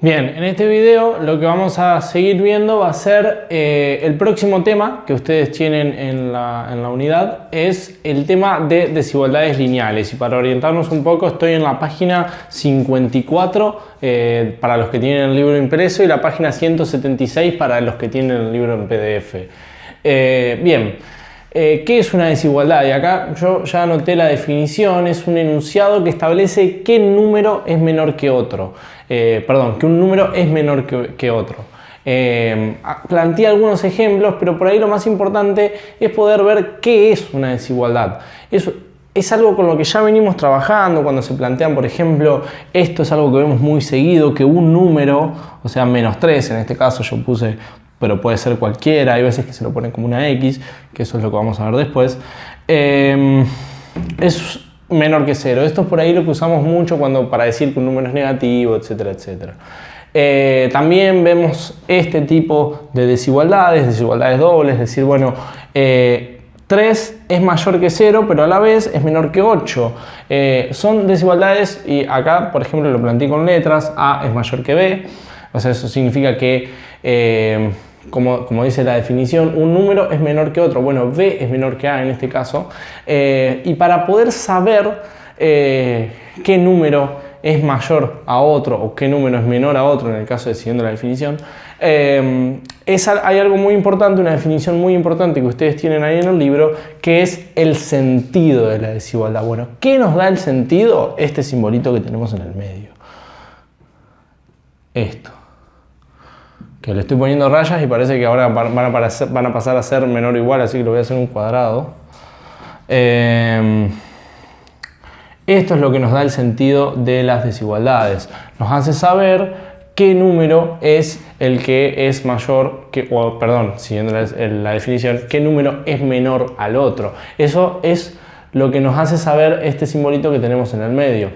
Bien, en este video lo que vamos a seguir viendo va a ser el próximo tema que ustedes tienen en la unidad, es el tema de desigualdades lineales. Y para orientarnos un poco estoy en la página 54 para los que tienen el libro impreso y la página 176 para los que tienen el libro en PDF. Bien. ¿Qué es una desigualdad? Y acá yo ya anoté la definición, es un enunciado que establece qué número es menor que otro. Que un número es menor que otro. Planteé algunos ejemplos, pero por ahí lo más importante es poder ver qué es una desigualdad. Es algo con lo que ya venimos trabajando cuando se plantean, por ejemplo, esto es algo que vemos muy seguido, que un número, o sea, -3, en este caso yo puse, pero puede ser cualquiera, hay veces que se lo ponen como una X, que eso es lo que vamos a ver después, es menor que 0. Esto es por ahí lo que usamos mucho para decir que un número es negativo, etcétera, etcétera. También vemos este tipo de desigualdades dobles, es decir, bueno, 3 es mayor que 0, pero a la vez es menor que 8. Son desigualdades, y acá, por ejemplo, lo planteé con letras, A es mayor que B, o sea, eso significa que como dice la definición, un número es menor que otro. Bueno, B es menor que A en este caso. Y para poder saber qué número es mayor a otro o qué número es menor a otro, en el caso de siguiendo la definición, hay algo muy importante, una definición muy importante que ustedes tienen ahí en el libro, que es el sentido de la desigualdad. Bueno, ¿qué nos da el sentido? Este simbolito que tenemos en el medio. Esto. Que le estoy poniendo rayas y parece que ahora van a pasar a ser menor o igual, así que lo voy a hacer un cuadrado. Esto es lo que nos da el sentido de las desigualdades. Nos hace saber qué número es el que es mayor, siguiendo la definición, qué número es menor al otro. Eso es lo que nos hace saber este simbolito que tenemos en el medio.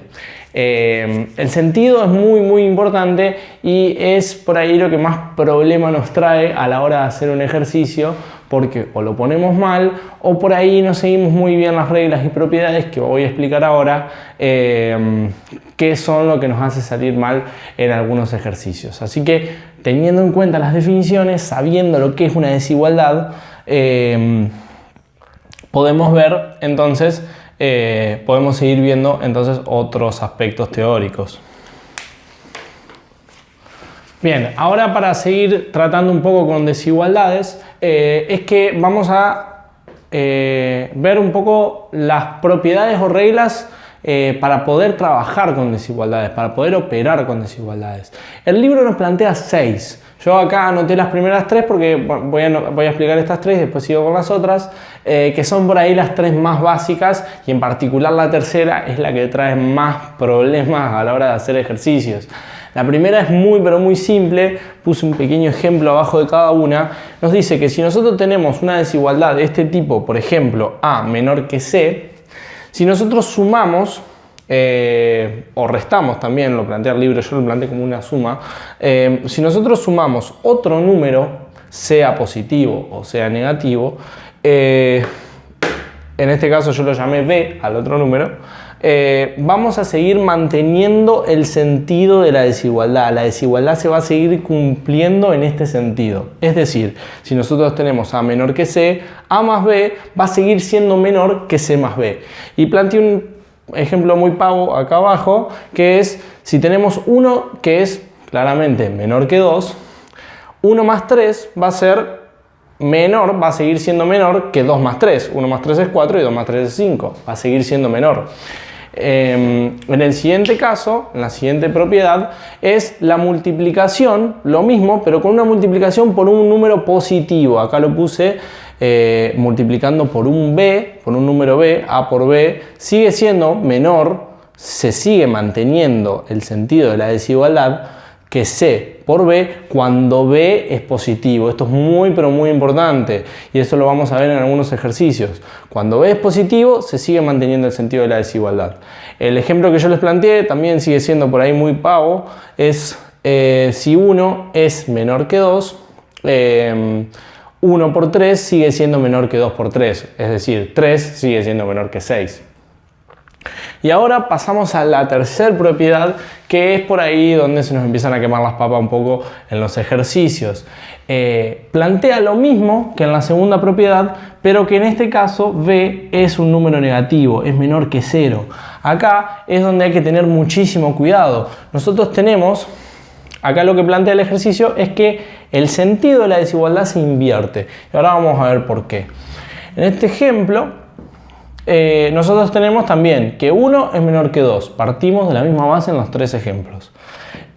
El sentido es muy importante y es por ahí lo que más problema nos trae a la hora de hacer un ejercicio, porque o lo ponemos mal o por ahí no seguimos muy bien las reglas y propiedades que voy a explicar ahora, que son lo que nos hace salir mal en algunos ejercicios. Así que teniendo en cuenta las definiciones, sabiendo lo que es una desigualdad, podemos ver entonces podemos seguir viendo entonces otros aspectos teóricos. Bien, ahora para seguir tratando un poco con desigualdades, es que vamos a ver un poco las propiedades o reglas para poder trabajar con desigualdades, para poder operar con desigualdades. El libro nos plantea 6. Yo acá anoté las primeras 3 porque voy a explicar estas 3 y después sigo con las otras, que son por ahí las 3 más básicas, y en particular la tercera es la que trae más problemas a la hora de hacer ejercicios. La primera es muy simple, puse un pequeño ejemplo abajo de cada una. Nos dice que si nosotros tenemos una desigualdad de este tipo, por ejemplo, A menor que C, si nosotros sumamos o restamos, también lo plantea el libro, yo lo planteé como una suma, si nosotros sumamos otro número, sea positivo o sea negativo, en este caso yo lo llamé B al otro número, vamos a seguir manteniendo el sentido de la desigualdad. La desigualdad se va a seguir cumpliendo en este sentido. Es decir, si nosotros tenemos A menor que C, A más B va a seguir siendo menor que C más B. Y planteé un ejemplo muy pavo acá abajo, que es si tenemos 1 que es claramente menor que 2, 1 más 3 va a ser menor, va a seguir siendo menor que 2 más 3. 1 más 3 es 4 y 2 más 3 es 5. Va a seguir siendo menor. En el siguiente caso, en la siguiente propiedad, es la multiplicación, lo mismo, pero con una multiplicación por un número positivo. Acá lo puse multiplicando por un B, por un número B, A por B, sigue siendo menor, se sigue manteniendo el sentido de la desigualdad, que C por B cuando B es positivo. Esto es muy importante y esto lo vamos a ver en algunos ejercicios. Cuando B es positivo se sigue manteniendo el sentido de la desigualdad. El ejemplo que yo les planteé también sigue siendo por ahí muy pavo, es si 1 es menor que 2, 1 por 3 sigue siendo menor que 2 por 3, es decir, 3 sigue siendo menor que 6. Y ahora pasamos a la tercera propiedad, que es por ahí donde se nos empiezan a quemar las papas un poco en los ejercicios. Plantea lo mismo que en la segunda propiedad, pero que en este caso b es un número negativo, es menor que 0. Acá es donde hay que tener muchísimo cuidado. Nosotros tenemos, acá lo que plantea el ejercicio es que el sentido de la desigualdad se invierte. Y ahora vamos a ver por qué. En este ejemplo, nosotros tenemos también que 1 es menor que 2. Partimos de la misma base en los tres ejemplos.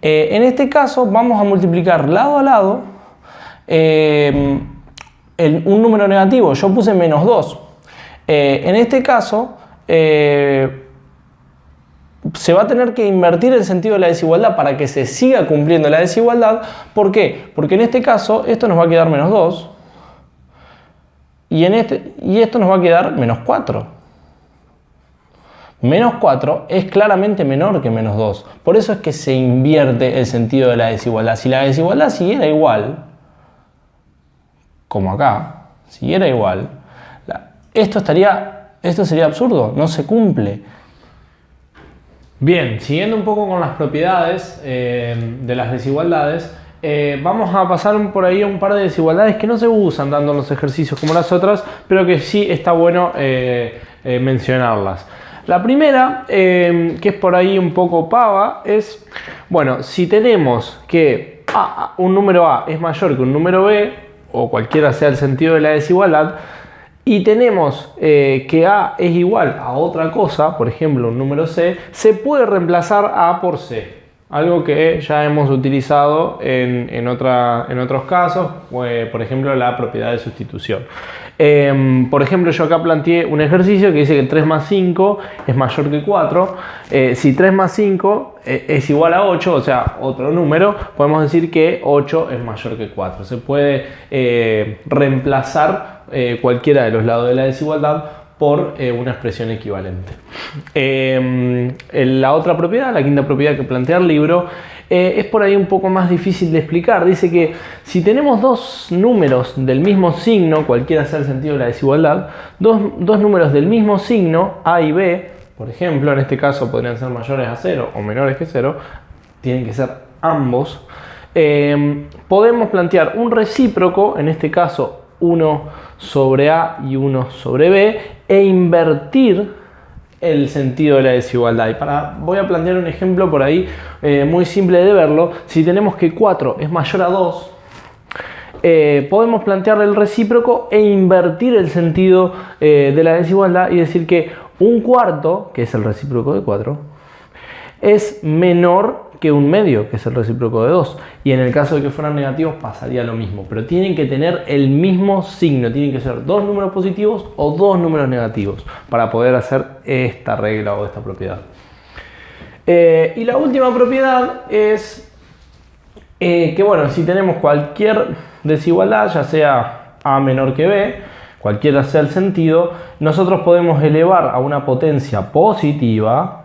En este caso vamos a multiplicar lado a lado un número negativo. Yo puse menos 2. En este caso se va a tener que invertir el sentido de la desigualdad para que se siga cumpliendo la desigualdad. ¿Por qué? Porque en este caso esto nos va a quedar menos 2 y esto nos va a quedar menos 4. Menos 4 es claramente menor que menos 2. Por eso es que se invierte el sentido de la desigualdad. Si la desigualdad siguiera igual, como acá, siguiera igual, esto sería absurdo, no se cumple. Bien, siguiendo un poco con las propiedades de las desigualdades, vamos a pasar por ahí a un par de desigualdades que no se usan tanto en los ejercicios como las otras, pero que sí está bueno mencionarlas. La primera, que es por ahí un poco pava, es, bueno, si tenemos que un número A es mayor que un número B, o cualquiera sea el sentido de la desigualdad, y tenemos que A es igual a otra cosa, por ejemplo un número C, se puede reemplazar A por C. Algo que ya hemos utilizado en otros casos, por ejemplo la propiedad de sustitución. Por ejemplo, yo acá planteé un ejercicio que dice que 3 más 5 es mayor que 4. Si 3 más 5 es igual a 8, o sea, otro número, podemos decir que 8 es mayor que 4. Se puede reemplazar cualquiera de los lados de la desigualdad por una expresión equivalente. La otra propiedad, la quinta propiedad que plantea el libro, es por ahí un poco más difícil de explicar. Dice que si tenemos dos números del mismo signo, cualquiera sea el sentido de la desigualdad, dos números del mismo signo, A y B, por ejemplo, en este caso podrían ser mayores a 0 o menores que 0, tienen que ser ambos, podemos plantear un recíproco, en este caso 1 sobre A y 1 sobre B, e invertir el sentido de la desigualdad. Y voy a plantear un ejemplo por ahí muy simple de verlo. Si tenemos que 4 es mayor a 2, podemos plantearle el recíproco e invertir el sentido de la desigualdad y decir que un cuarto, que es el recíproco de 4, es menor que un medio, que es el recíproco de 2. Y en el caso de que fueran negativos pasaría lo mismo. Pero tienen que tener el mismo signo. Tienen que ser dos números positivos o dos números negativos para poder hacer esta regla o esta propiedad. Y la última propiedad es que, bueno, si tenemos cualquier desigualdad, ya sea A menor que B, cualquiera sea el sentido, nosotros podemos elevar a una potencia positiva,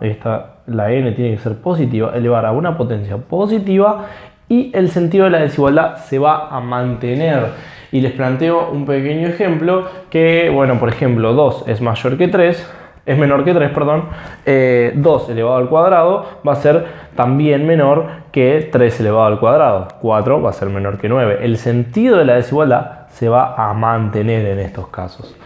la n tiene que ser positiva, elevar a una potencia positiva y el sentido de la desigualdad se va a mantener. Y les planteo un pequeño ejemplo que, bueno, por ejemplo, 2 es menor que 3, 2 elevado al cuadrado va a ser también menor que 3 elevado al cuadrado. 4 va a ser menor que 9. El sentido de la desigualdad se va a mantener en estos casos.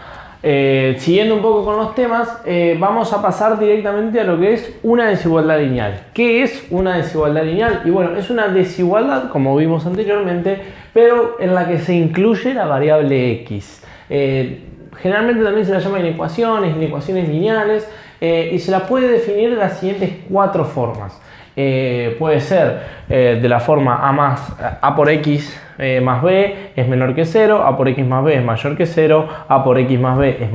Siguiendo un poco con los temas, vamos a pasar directamente a lo que es una desigualdad lineal. ¿Qué es una desigualdad lineal? Y bueno, es una desigualdad, como vimos anteriormente, pero en la que se incluye la variable x. Generalmente también se la llama inecuaciones lineales, y se la puede definir de las siguientes 4 formas. Puede ser de la forma a por x más b es menor que 0, a por x más b es mayor que 0, a por x más b es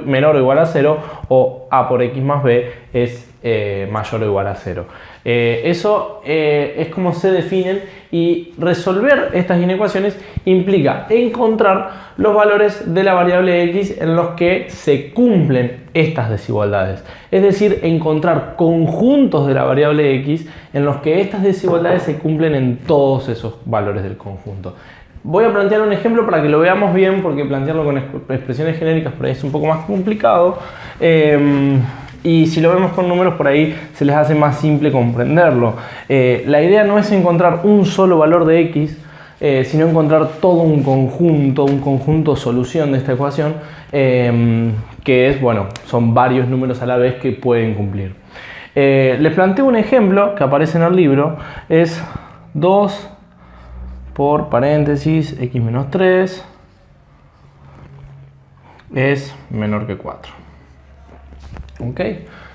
menor o igual a 0, o a por x más b es mayor o igual a 0. Eso es como se definen, y resolver estas inecuaciones implica encontrar los valores de la variable x en los que se cumplen estas desigualdades. Es decir, encontrar conjuntos de la variable x en los que estas desigualdades se cumplen en todos esos valores del conjunto. Voy a plantear un ejemplo para que lo veamos bien, porque plantearlo con expresiones genéricas por ahí es un poco más complicado. Y si lo vemos con números, por ahí se les hace más simple comprenderlo. La idea no es encontrar un solo valor de x, sino encontrar todo un conjunto solución de esta ecuación, que es, bueno, son varios números a la vez que pueden cumplir. Les planteo un ejemplo que aparece en el libro, es 2 por paréntesis x menos 3 es menor que 4. ¿Ok?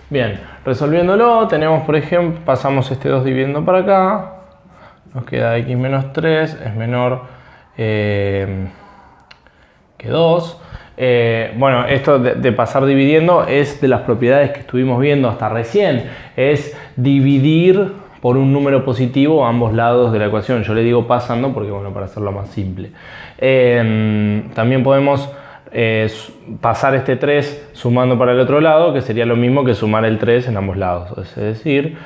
Bien, resolviéndolo, tenemos, por ejemplo, pasamos este 2 dividiendo para acá, nos queda x menos 3 es menor que 2. Bueno, esto de pasar dividiendo es de las propiedades que estuvimos viendo hasta recién, es dividir por un número positivo a ambos lados de la ecuación. Yo le digo pasando porque, bueno, para hacerlo más simple. También podemos pasar este 3 sumando para el otro lado, que sería lo mismo que sumar el 3 en ambos lados. Es decir,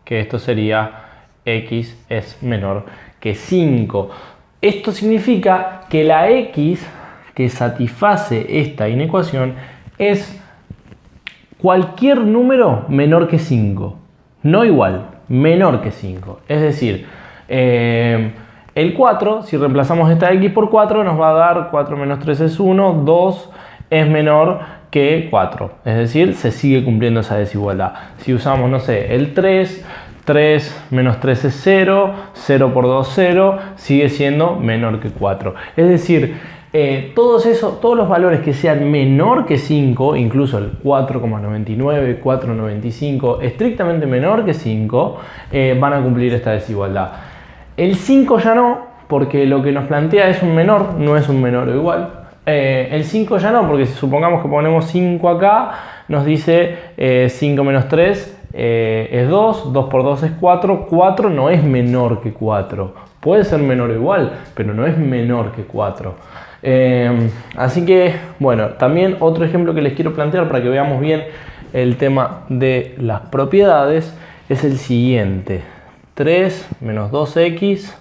que esto sería x es menor que 5. Esto significa que la x que satisface esta inecuación es cualquier número menor que 5. No igual, menor que 5. Es decir, el 4, si reemplazamos esta x por 4, nos va a dar 4 menos 3 es 1, 2 es menor que 4. Es decir, se sigue cumpliendo esa desigualdad. Si usamos, no sé, el 3 menos 3 es 0, 0 por 2 0, sigue siendo menor que 4. Es decir, todos los valores que sean menor que 5, incluso el 4,99, 4,95, estrictamente menor que 5, van a cumplir esta desigualdad. El 5 ya no, porque lo que nos plantea es un menor, no es un menor o igual. El 5 ya no, porque si supongamos que ponemos 5 acá, nos dice 5 menos 3 es 2, 2 por 2 es 4, 4 no es menor que 4. Puede ser menor o igual, pero no es menor que 4. Así que, bueno, también otro ejemplo que les quiero plantear para que veamos bien el tema de las propiedades es el siguiente. 3 menos 2x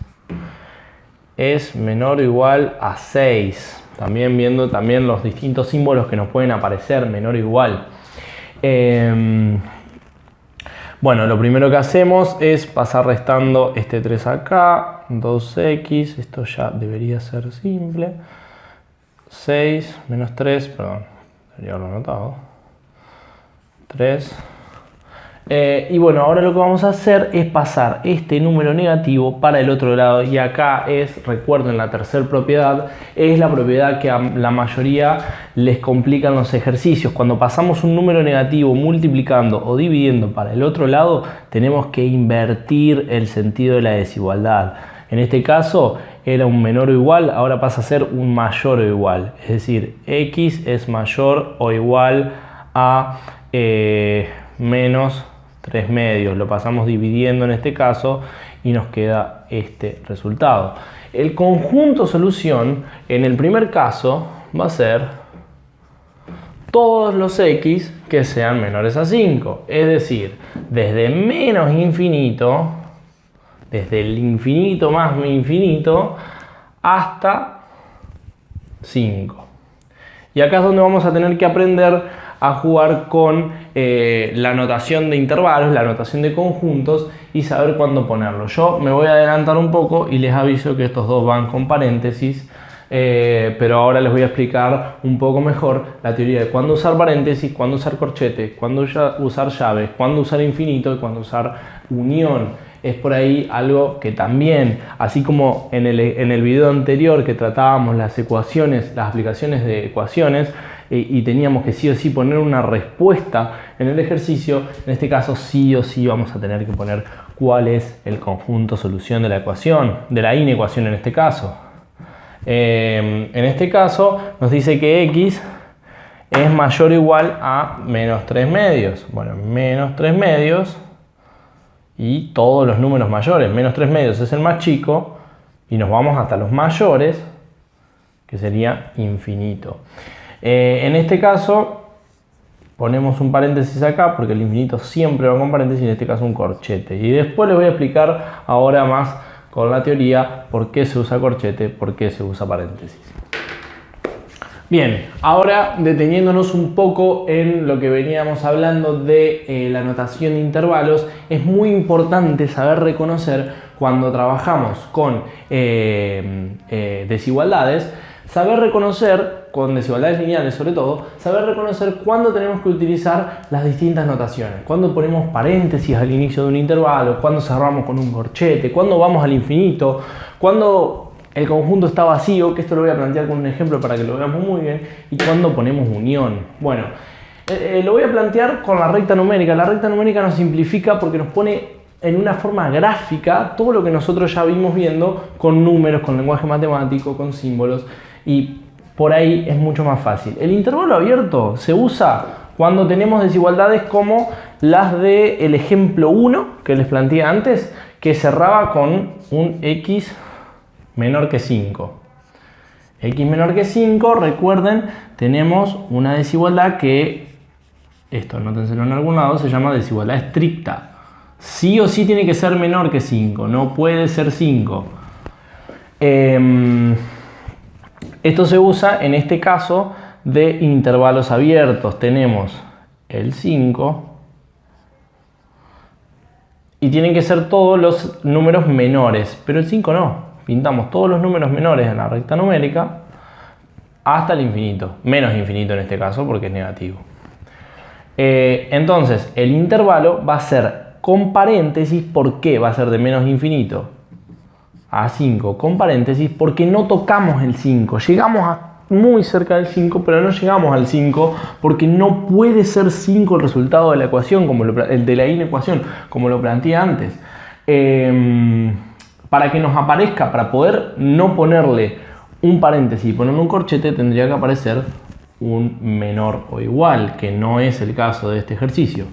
es menor o igual a 6. También viendo también los distintos símbolos que nos pueden aparecer, menor o igual. Bueno, lo primero que hacemos es pasar restando este 3 acá, 2x, esto ya debería ser simple. 6 menos 3, perdón, debería haberlo anotado. 3. Y bueno, ahora lo que vamos a hacer es pasar este número negativo para el otro lado, y acá es, recuerden, la tercera propiedad, es la propiedad que a la mayoría les complican los ejercicios. Cuando pasamos un número negativo multiplicando o dividiendo para el otro lado, tenemos que invertir el sentido de la desigualdad. En este caso era un menor o igual, ahora pasa a ser un mayor o igual. Es decir, x es mayor o igual a menos 3 medios. Lo pasamos dividiendo en este caso y nos queda este resultado. El conjunto solución en el primer caso va a ser todos los x que sean menores a 5. Es decir, desde menos infinito, desde el infinito más infinito hasta 5. Y acá es donde vamos a tener que aprender a jugar con la notación de intervalos, la notación de conjuntos y saber cuándo ponerlo. Yo me voy a adelantar un poco y les aviso que estos dos van con paréntesis, pero ahora les voy a explicar un poco mejor la teoría de cuándo usar paréntesis, cuándo usar corchete, cuándo usar llaves, cuándo usar infinito y cuándo usar unión. Es por ahí algo que también, así como en el video anterior que tratábamos las ecuaciones, las aplicaciones de ecuaciones, y teníamos que sí o sí poner una respuesta en el ejercicio, en este caso sí o sí vamos a tener que poner cuál es el conjunto solución de la ecuación, de la inecuación en este caso. En este caso nos dice que x es mayor o igual a menos 3 medios. Bueno, menos 3 medios y todos los números mayores. Menos 3 medios es el más chico y nos vamos hasta los mayores, que sería infinito. En este caso ponemos un paréntesis acá porque el infinito siempre va con paréntesis, en este caso un corchete. Y después les voy a explicar ahora más con la teoría por qué se usa corchete, por qué se usa paréntesis. Bien, ahora deteniéndonos un poco en lo que veníamos hablando de la notación de intervalos, es muy importante saber reconocer cuando trabajamos con desigualdades, saber reconocer, con desigualdades lineales sobre todo, saber reconocer cuándo tenemos que utilizar las distintas notaciones, cuándo ponemos paréntesis al inicio de un intervalo, cuándo cerramos con un corchete, cuándo vamos al infinito, cuándo el conjunto está vacío, que esto lo voy a plantear con un ejemplo para que lo veamos muy bien, y cuando ponemos unión. Bueno, lo voy a plantear con la recta numérica. La recta numérica nos simplifica porque nos pone en una forma gráfica todo lo que nosotros ya vimos viendo con números, con lenguaje matemático, con símbolos, y por ahí es mucho más fácil. El intervalo abierto se usa cuando tenemos desigualdades como las del ejemplo 1 que les planteé antes, que cerraba con un x menor que 5. X menor que 5, recuerden, tenemos una desigualdad que, esto anótenselo en algún lado, se llama desigualdad estricta. Sí o sí tiene que ser menor que 5, no puede ser 5. Esto se usa en este caso de intervalos abiertos. Tenemos el 5 y tienen que ser todos los números menores, pero el 5 no. Pintamos todos los números menores en la recta numérica hasta el infinito, menos infinito en este caso porque es negativo. Entonces el intervalo va a ser con paréntesis. ¿Por qué va a ser de menos infinito a 5? Con paréntesis porque no tocamos el 5, llegamos muy cerca del 5, pero no llegamos al 5 porque no puede ser 5 el resultado de la ecuación, como el de la inecuación, como lo planteé antes. Para que nos aparezca, para poder no ponerle un paréntesis y ponerle un corchete, tendría que aparecer un menor o igual, que no es el caso de este ejercicio.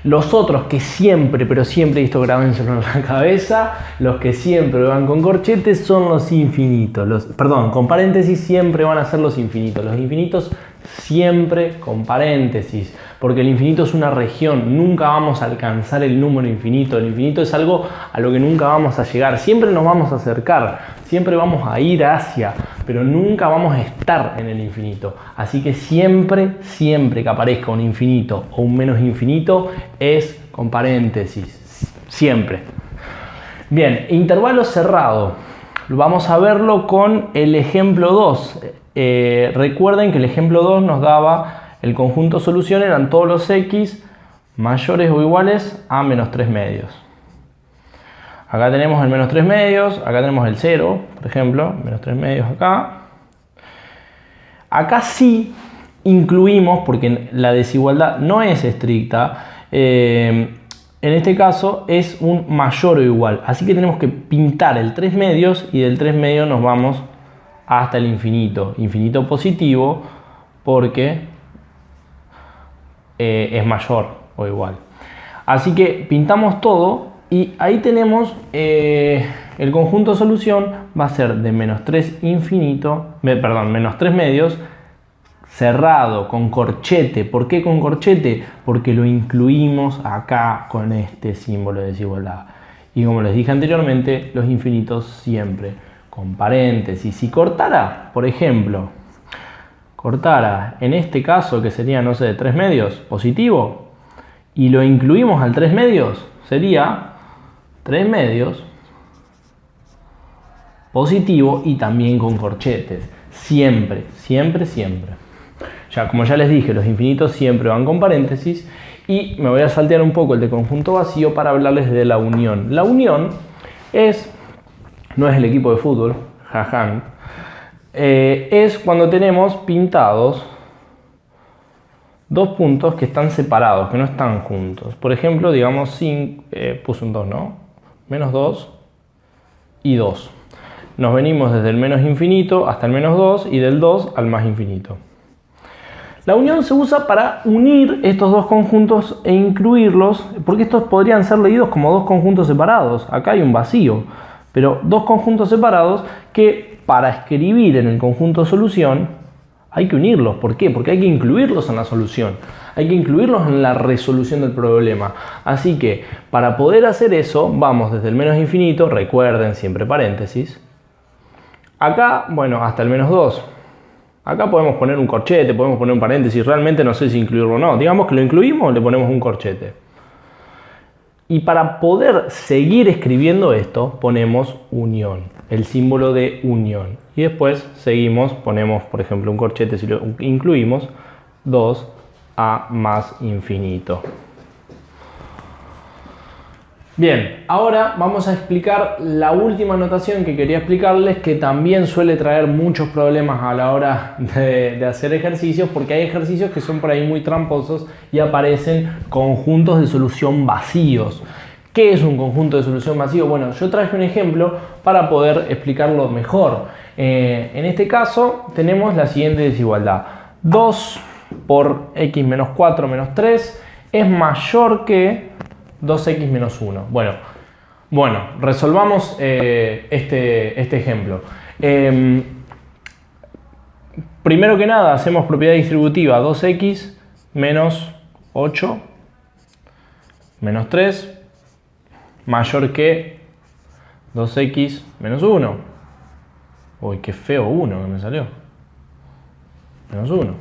Los otros que siempre, pero siempre, y esto grábenselo en la cabeza, los que siempre van con corchetes son los infinitos. Perdón, con paréntesis siempre van a ser los infinitos. Los infinitos siempre con paréntesis, porque el infinito es una región, nunca vamos a alcanzar el número infinito. El infinito es algo a lo que nunca vamos a llegar, siempre nos vamos a acercar, siempre vamos a ir hacia, pero nunca vamos a estar en el infinito. Así que siempre que aparezca un infinito o un menos infinito es con paréntesis, siempre. Bien, intervalo cerrado, vamos a verlo con el ejemplo 2. Recuerden que el ejemplo 2 nos daba el conjunto solución, eran todos los x mayores o iguales a menos 3 medios. Acá tenemos el menos 3 medios, acá tenemos el 0, por ejemplo, menos 3 medios acá. Acá sí incluimos, porque la desigualdad no es estricta, en este caso es un mayor o igual. Así que tenemos que pintar el 3 medios y del 3 medios nos vamos hasta el infinito. Infinito positivo porque es mayor o igual. Así que pintamos todo y ahí tenemos el conjunto solución va a ser de menos 3 menos 3 medios cerrado con corchete. ¿Por qué con corchete? Porque lo incluimos acá con este símbolo de desigualdad. Y como les dije anteriormente, los infinitos siempre con paréntesis. Si cortara, por ejemplo, en este caso que sería, no sé, de 3 medios, positivo, y lo incluimos al 3 medios, sería 3 medios positivo y también con corchetes. Siempre. Como ya les dije, los infinitos siempre van con paréntesis y me voy a saltear un poco el de conjunto vacío para hablarles de la unión. La unión no es el equipo de fútbol, jaján, es cuando tenemos pintados dos puntos que están separados, que no están juntos. Por ejemplo, digamos, puse un 2, ¿no? Menos 2 y 2. Nos venimos desde el menos infinito hasta el menos 2 y del 2 al más infinito. La unión se usa para unir estos dos conjuntos e incluirlos, porque estos podrían ser leídos como dos conjuntos separados. Acá hay un vacío, pero dos conjuntos separados que para escribir en el conjunto solución hay que unirlos. ¿Por qué? Porque hay que incluirlos en la solución. Hay que incluirlos en la resolución del problema. Así que para poder hacer eso, vamos desde el menos infinito, recuerden siempre paréntesis, acá, bueno, hasta el menos 2. Acá podemos poner un corchete, podemos poner un paréntesis, realmente no sé si incluirlo o no. Digamos que lo incluimos, le ponemos un corchete. Y para poder seguir escribiendo esto, ponemos unión, el símbolo de unión. Y después seguimos, ponemos por ejemplo un corchete si lo incluimos, 2a más infinito. Bien, ahora vamos a explicar la última notación que quería explicarles, que también suele traer muchos problemas a la hora de hacer ejercicios, porque hay ejercicios que son por ahí muy tramposos y aparecen conjuntos de solución vacíos. ¿Qué es un conjunto de solución vacío? Bueno, yo traje un ejemplo para poder explicarlo mejor. En este caso tenemos la siguiente desigualdad. 2 por x menos 4 menos 3 es mayor que 2x menos 1. Bueno, resolvamos este ejemplo. Primero que nada, hacemos propiedad distributiva 2x menos 8 menos 3 mayor que 2x menos 1. Uy, qué feo 1 que me salió. Menos 1.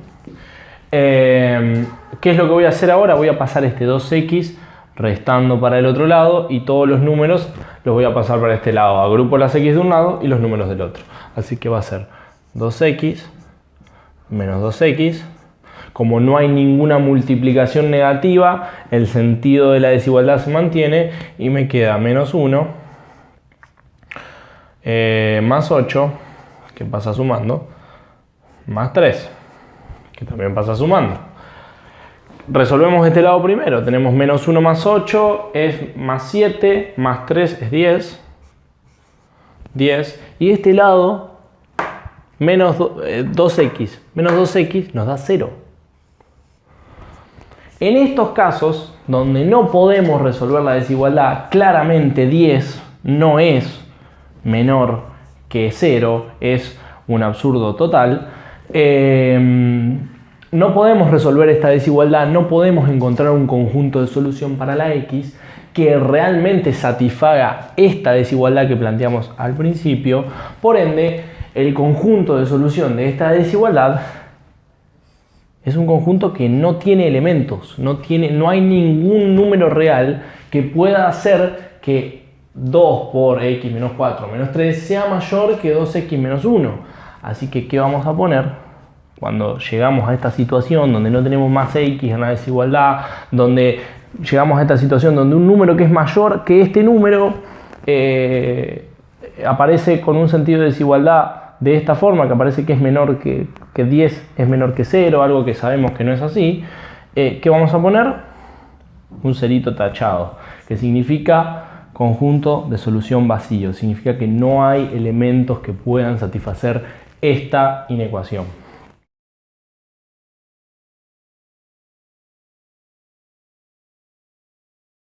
¿Qué es lo que voy a hacer ahora? Voy a pasar este 2x restando para el otro lado y todos los números los voy a pasar para este lado. Agrupo las x de un lado y los números del otro. Así que va a ser 2x menos 2x. Como no hay ninguna multiplicación negativa, el sentido de la desigualdad se mantiene y me queda menos 1 más 8, que pasa sumando, más 3, que también pasa sumando. Resolvemos este lado primero. Tenemos menos 1 más 8 es más 7, más 3 es 10. Y este lado, menos 2x, menos 2x nos da 0. En estos casos, donde no podemos resolver la desigualdad, claramente 10 no es menor que 0, es un absurdo total. No podemos resolver esta desigualdad, no podemos encontrar un conjunto de solución para la x que realmente satisfaga esta desigualdad que planteamos al principio. Por ende, el conjunto de solución de esta desigualdad es un conjunto que no tiene elementos, no hay ningún número real que pueda hacer que 2 por x menos 4 menos 3 sea mayor que 2x menos 1. Así que, ¿qué vamos a poner? Cuando llegamos a esta situación donde no tenemos más x en la desigualdad, donde llegamos a esta situación donde un número que es mayor que este número aparece con un sentido de desigualdad de esta forma, que aparece que es menor que 10 es menor que 0, algo que sabemos que no es así, ¿qué vamos a poner? Un cerito tachado, que significa conjunto de solución vacío, significa que no hay elementos que puedan satisfacer esta inecuación.